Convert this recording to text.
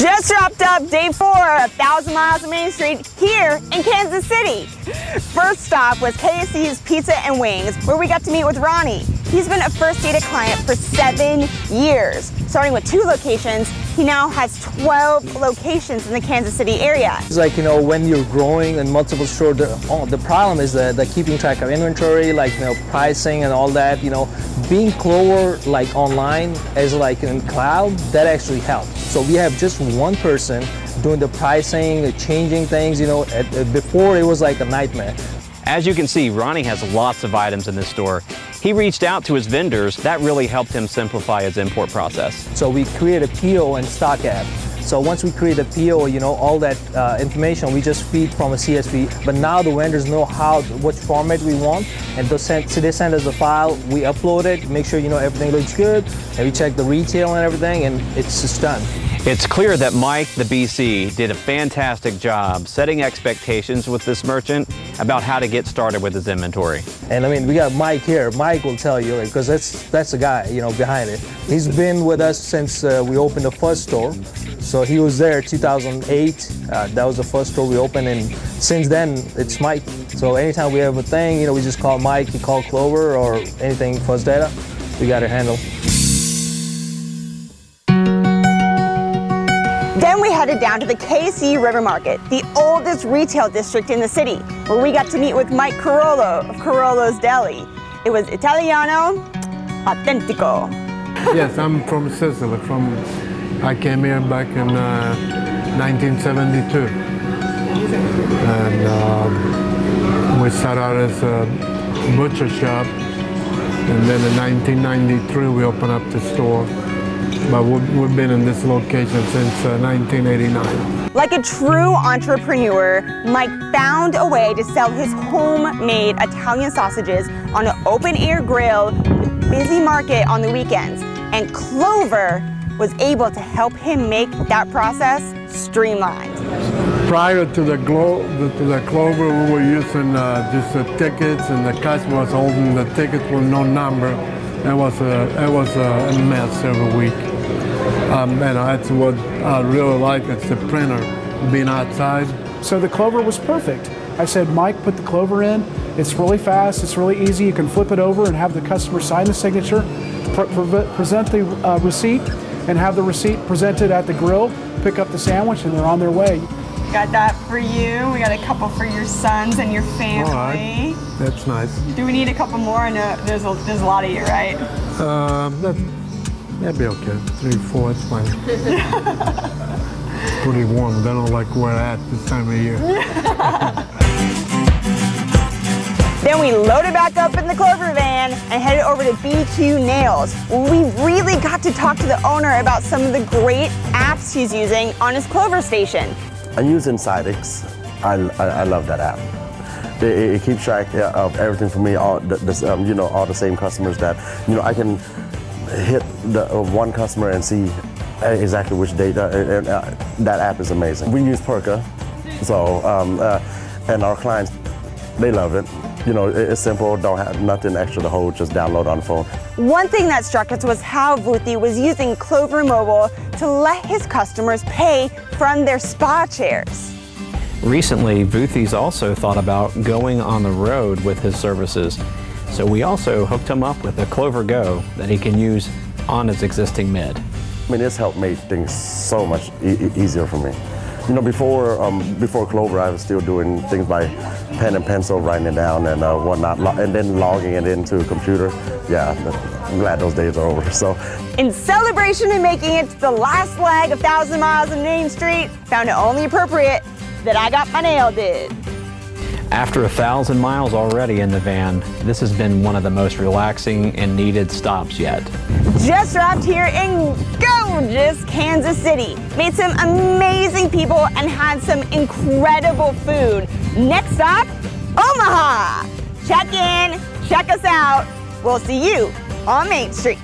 Just wrapped up day 4 of 1,000 Miles of Main Street here in Kansas City. First stop was KFC's Pizza and Wings, where we got to meet with Ronnie. He's been a First Data client for 7 years. Starting with 2 locations, he now has 12 locations in the Kansas City area. It's like, when you're growing in multiple stores, the problem is the keeping track of inventory, pricing and all that. Being Clover online as in cloud, that actually helps. So we have just one person doing the pricing, changing things. Before it was like a nightmare. As you can see, Ronnie has lots of items in this store. He reached out to his vendors. That really helped him simplify his import process. So we create a PO and stock app. So once we create a PO, all that information we just feed from a CSV. But now the vendors know which format we want, and they send us the file. We upload it, make sure everything looks good, and we check the retail and everything, and it's just done. It's clear that Mike, the BC, did a fantastic job setting expectations with this merchant about how to get started with his inventory. And we got Mike here. Mike will tell you, because that's the guy, behind it. He's been with us since we opened the first store. So he was there 2008. That was the first store we opened, and since then it's Mike. So anytime we have a thing, we just call Mike. He call Clover or anything First Data. We got it handled. Then we headed down to the KC River Market, the oldest retail district in the city, where we got to meet with Mike Carollo of Carollo's Deli. It was Italiano Autentico. Yes, I'm from Sicily. I came here back in 1972. And we started out as a butcher shop. And then in 1993, we opened up the store. But we've been in this location since 1989. Like a true entrepreneur, Mike found a way to sell his homemade Italian sausages on an open-air grill with busy market on the weekends. And Clover was able to help him make that process streamlined. Prior to the Clover, we were using just the tickets, and the customer was holding the tickets with no number. It was a mess every week. And that's what I really like. It's the printer being outside. So the Clover was perfect. I said, Mike, put the Clover in. It's really fast. It's really easy. You can flip it over and have the customer sign the signature, present the receipt, and have the receipt presented at the grill, pick up the sandwich, and they're on their way. Got that for you. We got a couple for your sons and your family. All right. That's nice. Do we need a couple more? I know there's a lot of you, right? That'd be okay. 3, 4, it's fine. It's pretty warm. They don't like where at this time of year. Then we loaded back up in the Clover van and headed over to BQ Nails. We really got to talk to the owner about some of the great apps he's using on his Clover station. I'm using Sidix. I love that app. It keeps track of everything for me. All the same customers that I can hit the one customer and see exactly which data. That app is amazing. We use Perka, so and our clients, they love it. It's simple. Don't have nothing extra to hold. Just download on the phone. One thing that struck us was how Vuthi was using Clover Mobile to let his customers pay from their spa chairs. Recently, Vuthi's also thought about going on the road with his services. So we also hooked him up with a Clover Go that he can use on his existing mid. It's helped make things so much easier for me. Before Clover, I was still doing things by pen and pencil, writing it down and whatnot, and then logging it into a computer. Yeah, I'm glad those days are over. So, in celebration of making it to the last leg of 1,000 Miles of Main Street, found it only appropriate that I got my nail did. After 1,000 miles already in the van, this has been one of the most relaxing and needed stops yet. Just wrapped here in gorgeous Kansas City. Made some amazing people and had some incredible food. Next stop, Omaha. Check in, check us out. We'll see you on Main Street.